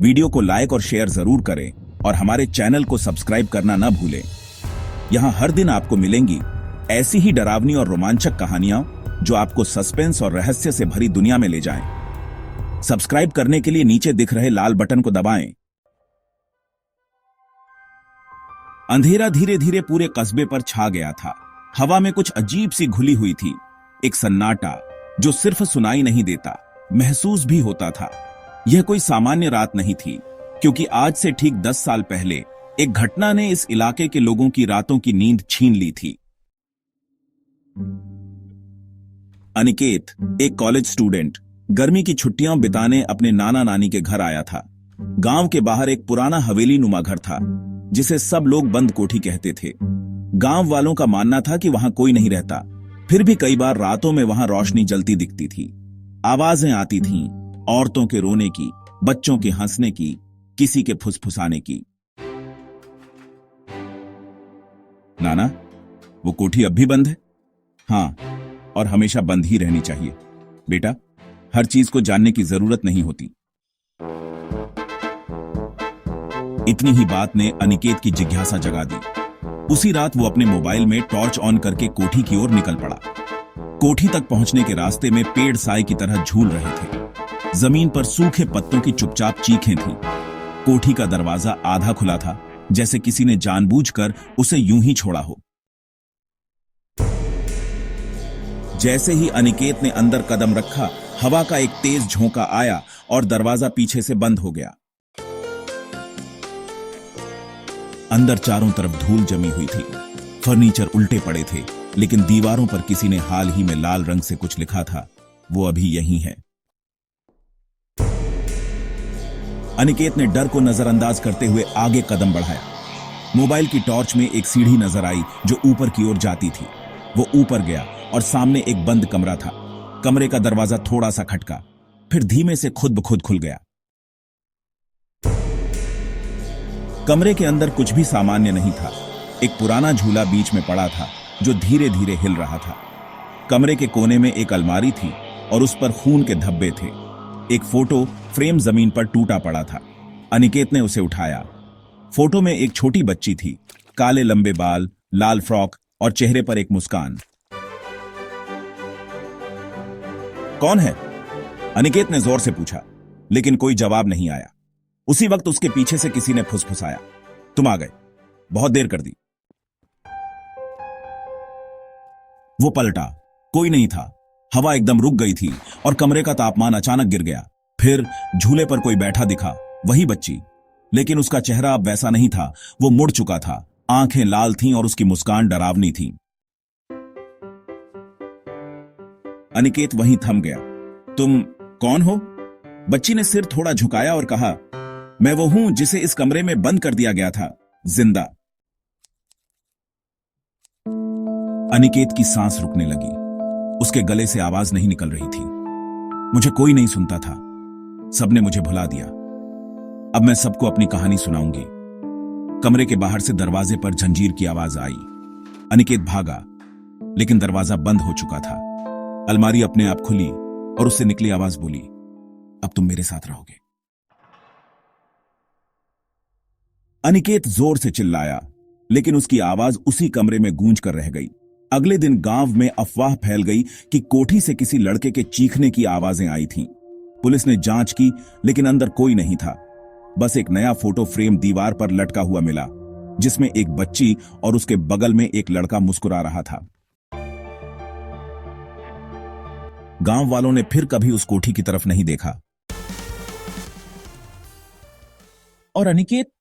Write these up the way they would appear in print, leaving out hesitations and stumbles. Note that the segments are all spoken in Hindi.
वीडियो को लाइक और शेयर जरूर करें और हमारे चैनल को सब्सक्राइब करना न भूलें। यहाँ हर दिन आपको मिलेंगी ऐसी ही डरावनी और रोमांचक कहानियां जो आपको सस्पेंस और रहस्य से भरी दुनिया में ले जाएं। सब्सक्राइब करने के लिए नीचे दिख रहे लाल बटन को दबाएं। अंधेरा धीरे धीरे पूरे कस्बे पर छा गया था। हवा में कुछ अजीब सी घुली हुई थी, एक सन्नाटा जो सिर्फ सुनाई नहीं देता, महसूस भी होता था। यह कोई सामान्य रात नहीं थी, क्योंकि आज से ठीक 10 साल पहले एक घटना ने इस इलाके के लोगों की रातों की नींद छीन ली थी। अनिकेत, एक कॉलेज स्टूडेंट, गर्मी की छुट्टियां बिताने अपने नाना नानी के घर आया था। गांव के बाहर एक पुराना हवेली नुमा घर था, जिसे सब लोग बंद कोठी कहते थे। गांव वालों का मानना था कि वहां कोई नहीं रहता, फिर भी कई बार रातों में वहां रोशनी जलती दिखती थी। आवाजें आती थीं, औरतों के रोने की, बच्चों के हंसने की, किसी के फुसफुसाने की। नाना, वो कोठी अब भी बंद है? हाँ, और हमेशा बंद ही रहनी चाहिए। बेटा, हर चीज को जानने की जरूरत नहीं होती। इतनी ही बात ने अनिकेत की जिज्ञासा जगा दी। उसी रात वो अपने मोबाइल में टॉर्च ऑन करके कोठी की ओर निकल पड़ा। कोठी तक पहुंचने के रास्ते में पेड़ साए की तरह झूल रहे थे। जमीन पर सूखे पत्तों की चुपचाप चीखें थीं। कोठी का दरवाजा आधा खुला था, जैसे किसी ने जानबूझकर उसे यूं ही छोड़ा हो। जैसे ही अनिकेत ने अंदर कदम रखा, हवा का एक तेज झोंका आया और दरवाजा पीछे से बंद हो गया। अंदर चारों तरफ धूल जमी हुई थी। फर्नीचर उल्टे पड़े थे, लेकिन दीवारों पर किसी ने हाल ही में लाल रंग से कुछ लिखा था, वो अभी यहीं है। अनिकेत ने डर को नजरअंदाज करते हुए आगे कदम बढ़ाया। मोबाइल की टॉर्च में एक सीढ़ी नजर आई जो ऊपर की ओर जाती थी। वो ऊपर गया और सामने एक बंद कमरा था। कमरे का दरवाजा थोड़ा सा खटका, फिर धीमे से खुद ब खुद खुल गया। कमरे के अंदर कुछ भी सामान्य नहीं था। एक पुराना झूला बीच में पड़ा था जो धीरे धीरे हिल रहा था। कमरे के कोने में एक अलमारी थी और उस पर खून के धब्बे थे। एक फोटो फ्रेम जमीन पर टूटा पड़ा था। अनिकेत ने उसे उठाया। फोटो में एक छोटी बच्ची थी, काले लंबे बाल, लाल फ्रॉक और चेहरे पर एक मुस्कान। कौन है? अनिकेत ने जोर से पूछा, लेकिन कोई जवाब नहीं आया। उसी वक्त उसके पीछे से किसी ने फुसफुसाया, तुम आ गए, बहुत देर कर दी। वो पलटा, कोई नहीं था। हवा एकदम रुक गई थी और कमरे का तापमान अचानक गिर गया। फिर झूले पर कोई बैठा दिखा, वही बच्ची, लेकिन उसका चेहरा अब वैसा नहीं था। वो मुड़ चुका था, आंखें लाल थीं और उसकी मुस्कान डरावनी थी। अनिकेत वहीं थम गया। तुम कौन हो? बच्ची ने सिर थोड़ा झुकाया और कहा, मैं वो हूं जिसे इस कमरे में बंद कर दिया गया था, जिंदा। अनिकेत की सांस रुकने लगी। उसके गले से आवाज नहीं निकल रही थी। मुझे कोई नहीं सुनता था, सबने मुझे भुला दिया। अब मैं सबको अपनी कहानी सुनाऊंगी। कमरे के बाहर से दरवाजे पर जंजीर की आवाज आई। अनिकेत भागा, लेकिन दरवाजा बंद हो चुका था। अलमारी अपने आप खुली और उससे निकली आवाज बोली, अब तुम मेरे साथ रहोगे। अनिकेत जोर से चिल्लाया, लेकिन उसकी आवाज उसी कमरे में गूंज कर रह गई। अगले दिन गांव में अफवाह फैल गई कि कोठी से किसी लड़के के चीखने की आवाजें आई थीं। पुलिस ने जांच की, लेकिन अंदर कोई नहीं था। बस एक नया फोटो फ्रेम दीवार पर लटका हुआ मिला, जिसमें एक बच्ची और उसके बगल में एक लड़का मुस्कुरा रहा था। गांव वालों ने फिर कभी उस कोठी की तरफ नहीं देखा। और अनिकेत,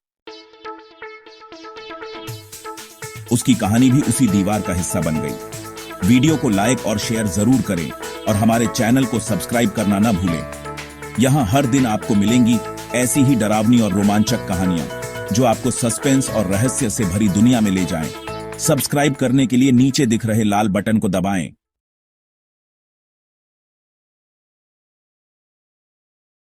उसकी कहानी भी उसी दीवार का हिस्सा बन गई। वीडियो को लाइक और शेयर जरूर करें और हमारे चैनल को सब्सक्राइब करना ना भूलें। यहां हर दिन आपको मिलेंगी ऐसी ही डरावनी और रोमांचक कहानियां जो आपको सस्पेंस और रहस्य से भरी दुनिया में ले जाएं। सब्सक्राइब करने के लिए नीचे दिख रहे लाल बटन को दबाएं।